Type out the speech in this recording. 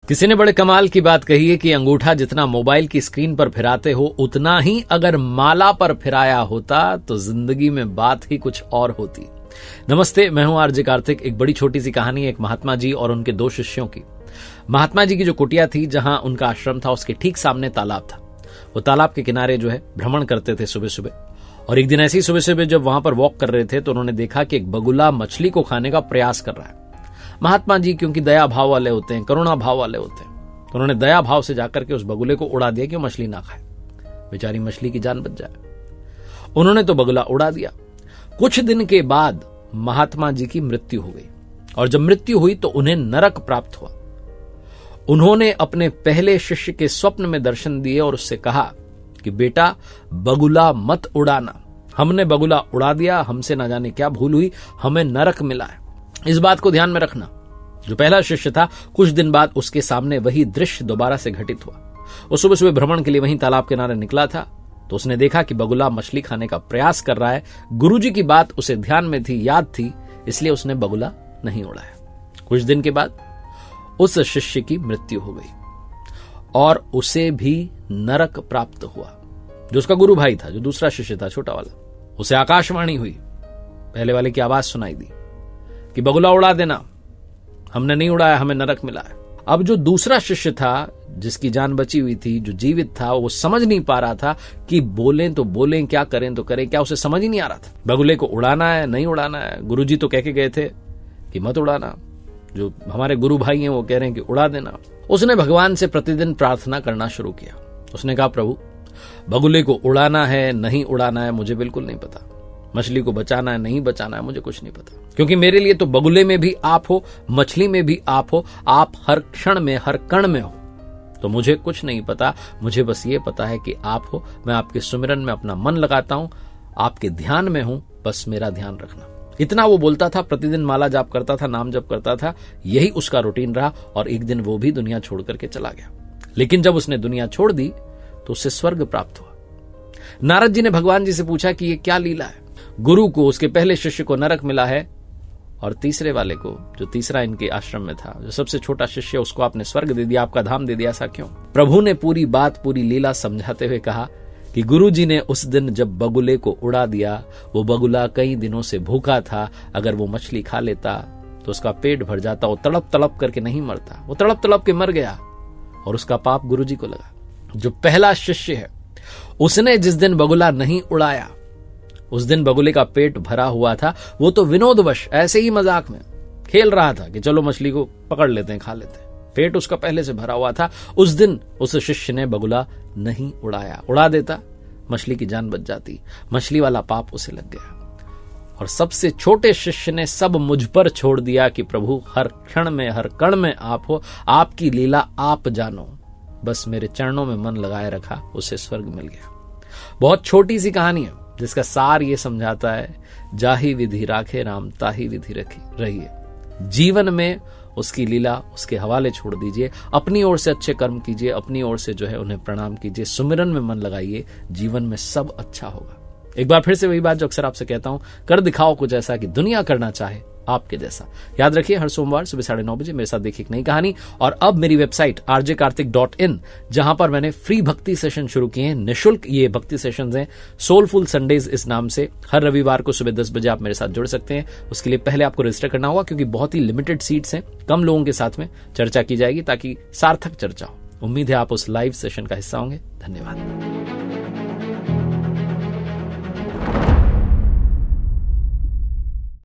किसी ने बड़े कमाल की बात कही है कि अंगूठा जितना मोबाइल की स्क्रीन पर फिराते हो उतना ही अगर माला पर फिराया होता तो जिंदगी में बात ही कुछ और होती। नमस्ते, मैं हूं आरजे कार्तिक। एक बड़ी छोटी सी कहानी, एक महात्मा जी और उनके दो शिष्यों की। महात्मा जी की जो कुटिया थी, जहां उनका आश्रम था, उसके ठीक सामने तालाब था। वो तालाब के किनारे जो है भ्रमण करते थे सुबह सुबह। और एक दिन ऐसी सुबह सुबह जब वहां पर वॉक कर रहे थे तो उन्होंने देखा कि एक बगुला मछली को खाने का प्रयास कर रहा है। महात्मा जी क्योंकि दया भाव वाले होते हैं, करुणा भाव वाले होते हैं, तो उन्होंने दया भाव से जाकर के उस बगुले को उड़ा दिया कि वो मछली ना खाए, बेचारी मछली की जान बच जाए। उन्होंने तो बगुला उड़ा दिया। कुछ दिन के बाद महात्मा जी की मृत्यु हो गई, और जब मृत्यु हुई तो उन्हें नरक प्राप्त हुआ। उन्होंने अपने पहले शिष्य के स्वप्न में दर्शन दिए और उससे कहा कि बेटा, बगुला मत उड़ाना। हमने बगुला उड़ा दिया, हमसे ना जाने क्या भूल हुई, हमें नरक मिला है। इस बात को ध्यान में रखना। जो पहला शिष्य था, कुछ दिन बाद उसके सामने वही दृश्य दोबारा से घटित हुआ। वो सुबह सुबह भ्रमण के लिए वहीं तालाब किनारे निकला था तो उसने देखा कि बगुला मछली खाने का प्रयास कर रहा है। गुरुजी की बात उसे ध्यान में थी, याद थी, इसलिए उसने बगुला नहीं उड़ाया। कुछ दिन के बाद उस शिष्य की मृत्यु हो गई और उसे भी नरक प्राप्त हुआ। जो उसका गुरु भाई था, जो दूसरा शिष्य था, छोटा वाला, उसे आकाशवाणी हुई, पहले वाले की आवाज सुनाई दी कि बगुला उड़ा देना। हमने नहीं उड़ाया, हमें नरक मिला है। अब जो दूसरा शिष्य था, जिसकी जान बची हुई थी, जो जीवित था, वो समझ नहीं पा रहा था कि बोलें तो बोलें, क्या करें तो करें, क्या उसे समझ ही नहीं आ रहा था। बगुले को उड़ाना है, नहीं उड़ाना है। गुरुजी तो कह के गए थे कि मत उड़ाना, जो हमारे गुरु भाई हैं वो कह रहे हैं कि उड़ा देना। उसने भगवान से प्रतिदिन प्रार्थना करना शुरू किया। उसने कहा, प्रभु, बगुले को उड़ाना है, नहीं उड़ाना है, मुझे बिल्कुल नहीं पता। मछली को बचाना है, नहीं बचाना है, मुझे कुछ नहीं पता, क्योंकि मेरे लिए तो बगुले में भी आप हो, मछली में भी आप हो, आप हर क्षण में, हर कण में हो। तो मुझे कुछ नहीं पता, मुझे बस ये पता है कि आप हो। मैं आपके सुमिरन में अपना मन लगाता हूं, आपके ध्यान में हूं, बस मेरा ध्यान रखना। इतना वो बोलता था। प्रतिदिन माला जाप करता था, नाम जप करता था, यही उसका रूटीन रहा। और एक दिन वो भी दुनिया छोड़ करके चला गया। लेकिन जब उसने दुनिया छोड़ दी तो उसे स्वर्ग प्राप्त हुआ। नारद जी ने भगवान जी से पूछा कि ये क्या लीला है। गुरु को, उसके पहले शिष्य को नरक मिला है, और तीसरे वाले को, जो तीसरा इनके आश्रम में था, जो सबसे छोटा शिष्य, उसको आपने स्वर्ग दे दिया, आपका धाम दे दिया। ऐसा क्यों? प्रभु ने पूरी बात, पूरी लीला समझाते हुए कहा कि गुरु जी ने उस दिन जब बगुले को उड़ा दिया, वो बगुला कई दिनों से भूखा था। अगर वो मछली खा लेता तो उसका पेट भर जाता, वो तड़प तड़प करके नहीं मरता, वो तड़प तड़प के मर गया, और उसका पाप गुरु जी को लगा। जो पहला शिष्य है, उसने जिस दिन बगुला नहीं उड़ाया, उस दिन बगुले का पेट भरा हुआ था। वो तो विनोदवश, ऐसे ही मजाक में खेल रहा था कि चलो मछली को पकड़ लेते हैं, खा लेते हैं। पेट उसका पहले से भरा हुआ था। उस दिन उस शिष्य ने बगुला नहीं उड़ाया। उड़ा देता, मछली की जान बच जाती, मछली वाला पाप उसे लग गया। और सबसे छोटे शिष्य ने सब मुझ पर छोड़ दिया कि प्रभु, हर क्षण में, हर कण में आप हो, आपकी लीला आप जानो। बस मेरे चरणों में मन लगाए रखा, उसे स्वर्ग मिल गया। बहुत छोटी सी कहानी है, जिसका सार ये समझाता है, जाहि विधि राखे राम, ताहि विधि रहिए। जीवन में उसकी लीला, उसके हवाले छोड़ दीजिए। अपनी ओर से अच्छे कर्म कीजिए, अपनी ओर से जो है उन्हें प्रणाम कीजिए, सुमिरन में मन लगाइए, जीवन में सब अच्छा होगा। एक बार फिर से वही बात जो अक्सर आपसे कहता हूं, कर दिखाओ कुछ ऐसा कि दुनिया करना चाहे आपके जैसा। याद रखिए, हर सोमवार सुबह 9:30 बजे मेरे साथ देखिए एक नई कहानी। और अब मेरी वेबसाइट rjkartik.in, जहां पर मैंने फ्री भक्ति सेशन शुरू किए हैं, निःशुल्क ये भक्ति सेशंस हैं, सोलफुल संडेज इस नाम से। हर रविवार को सुबह 10 बजे आप मेरे साथ जुड़ सकते हैं। उसके लिए पहले आपको रजिस्टर करना होगा, क्योंकि बहुत ही लिमिटेड सीट्स हैं, कम लोगों के साथ में चर्चा की जाएगी ताकि सार्थक चर्चा हो। उम्मीद है आप उस लाइव सेशन का हिस्सा होंगे। धन्यवाद।